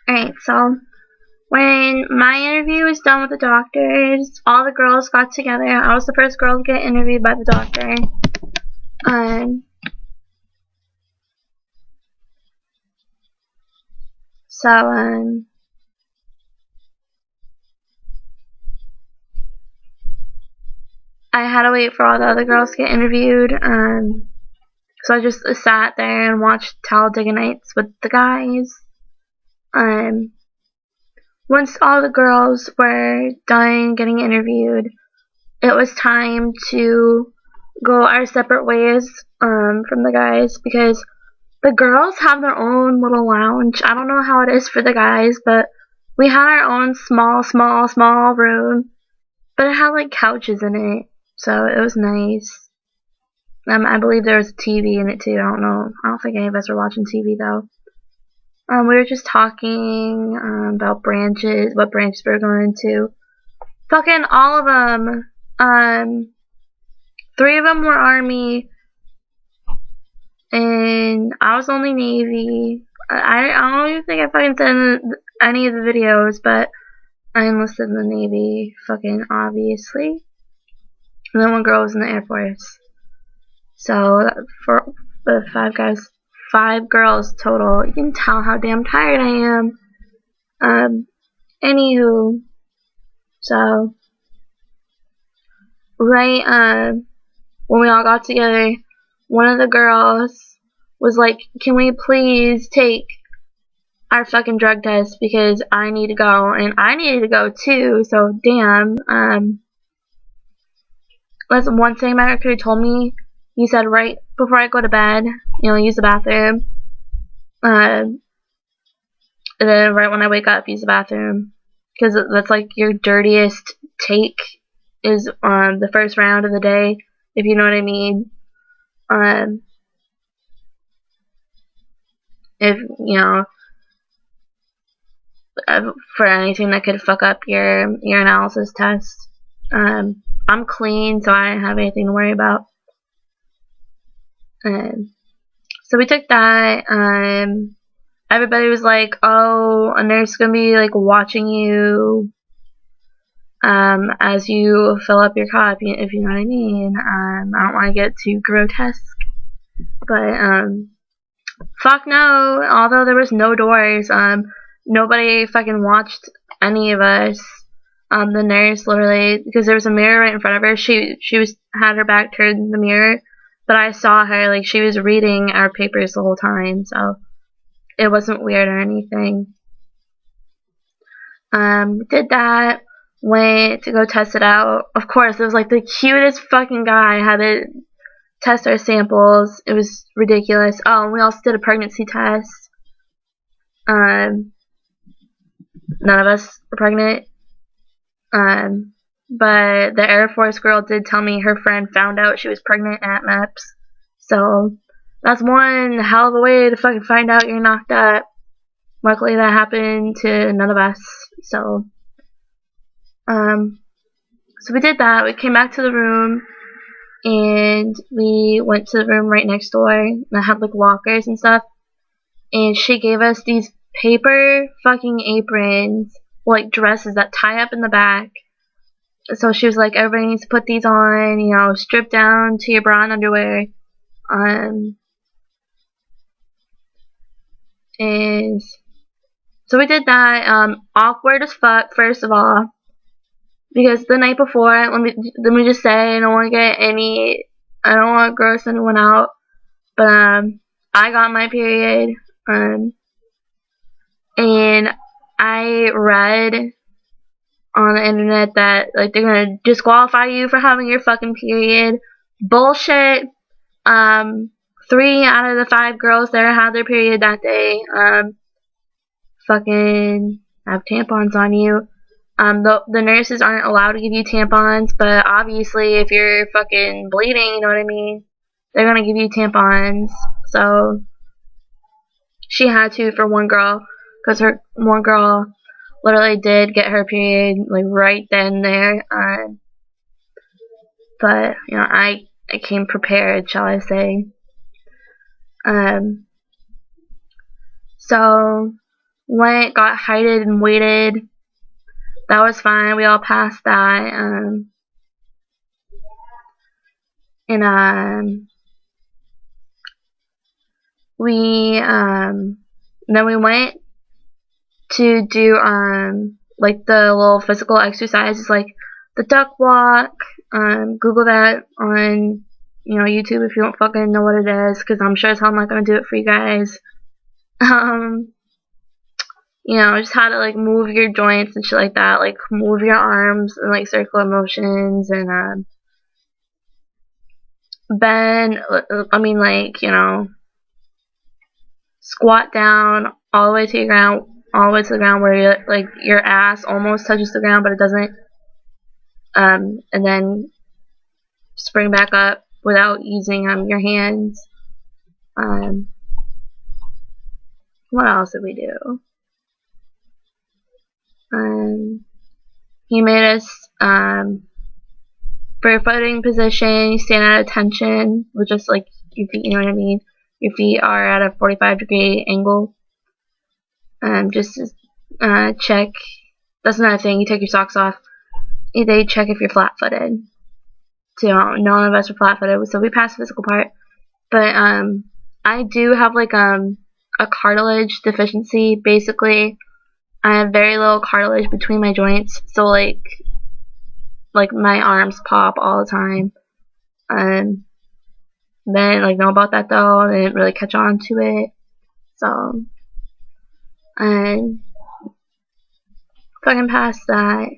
Alright, so when my interview was done with the doctors, all the girls got together. I was the first girl to get interviewed by the doctor. So I had to wait for all the other girls to get interviewed. So I just sat there and watched Talladega Nights with the guys. Once all the girls were done getting interviewed, it was time to go our separate ways from the guys, because the girls have their own little lounge. I don't know how it is for the guys, but we had our own small room, but it had like couches in it, so it was nice. I believe there was a TV in it too. I don't think any of us were watching TV though. We were just talking about branches, what branches we were going to. Fucking all of them. 3 of them were Army, and I was only Navy. I don't even think I fucking said in any of the videos, but I enlisted in the Navy, fucking obviously. And then one girl was in the Air Force. So for the 5 guys, 5 girls total. You can tell how damn tired I am. Anywho, so right when we all got together, one of the girls was like, "Can we please take our fucking drug test, because I need to go," and I needed to go too. So damn. That's one thing my recruiter told me. He said right before I go to bed, use the bathroom. And then right when I wake up, use the bathroom, because that's like your dirtiest take is the first round of the day, if you know what I mean. If for anything that could fuck up your analysis test. I'm clean, so I don't have anything to worry about. So we took that. Everybody was like, "Oh, a nurse is gonna be like watching you as you fill up your cup," if you know what I mean. I don't want to get too grotesque, but fuck no. Although there was no doors, nobody fucking watched any of us. The nurse literally, because there was a mirror right in front of her, she had her back turned the mirror, but I saw her, like, she was reading our papers the whole time, so it wasn't weird or anything. Did that, went to go test it out. Of course, it was like the cutest fucking guy had to test our samples. It was ridiculous. Oh, and we also did a pregnancy test. None of us were pregnant. But the Air Force girl did tell me her friend found out she was pregnant at MEPS. So that's one hell of a way to fucking find out you're knocked up. Luckily that happened to none of us. So we did that. We came back to the room, and we went to the room right next door that had like lockers and stuff. And she gave us these paper fucking aprons, like dresses that tie up in the back. So she was like, everybody needs to put these on, strip down to your bra and underwear. And so we did that. Awkward as fuck, first of all, because the night before, let me just say, I don't want to gross anyone out, but I got my period, and I read on the internet that like they're gonna disqualify you for having your fucking period. Bullshit. 3 out of the 5 girls there had their period that day. Fucking have tampons on you. The nurses aren't allowed to give you tampons, but obviously if you're fucking bleeding, you know what I mean, they're gonna give you tampons. So she had to for one girl, because her one girl literally did get her period like right then and there. But I came prepared, shall I say. So went, got heighted and weighted. That was fine. We all passed that. And then we went to do like the little physical exercises, like the duck walk. Google that on YouTube if you don't fucking know what it is, because I'm sure as hell I'm not gonna do it for you guys. Just how to like move your joints and shit like that, like move your arms and like circular motions, and bend. Squat down all the way to the ground where your ass almost touches the ground, but it doesn't. And then spring back up without using your hands. What else did we do? He made us for your footing position, you stand at attention with just like your feet, you know what I mean? Your feet are at a 45-degree angle. Just check. That's another thing. You take your socks off. They check if you're flat-footed. So none of us are flat-footed, so we passed the physical part. But I do have like a cartilage deficiency. Basically, I have very little cartilage between my joints, so like my arms pop all the time. Then know about that though. I didn't really catch on to it. So, and fucking past that.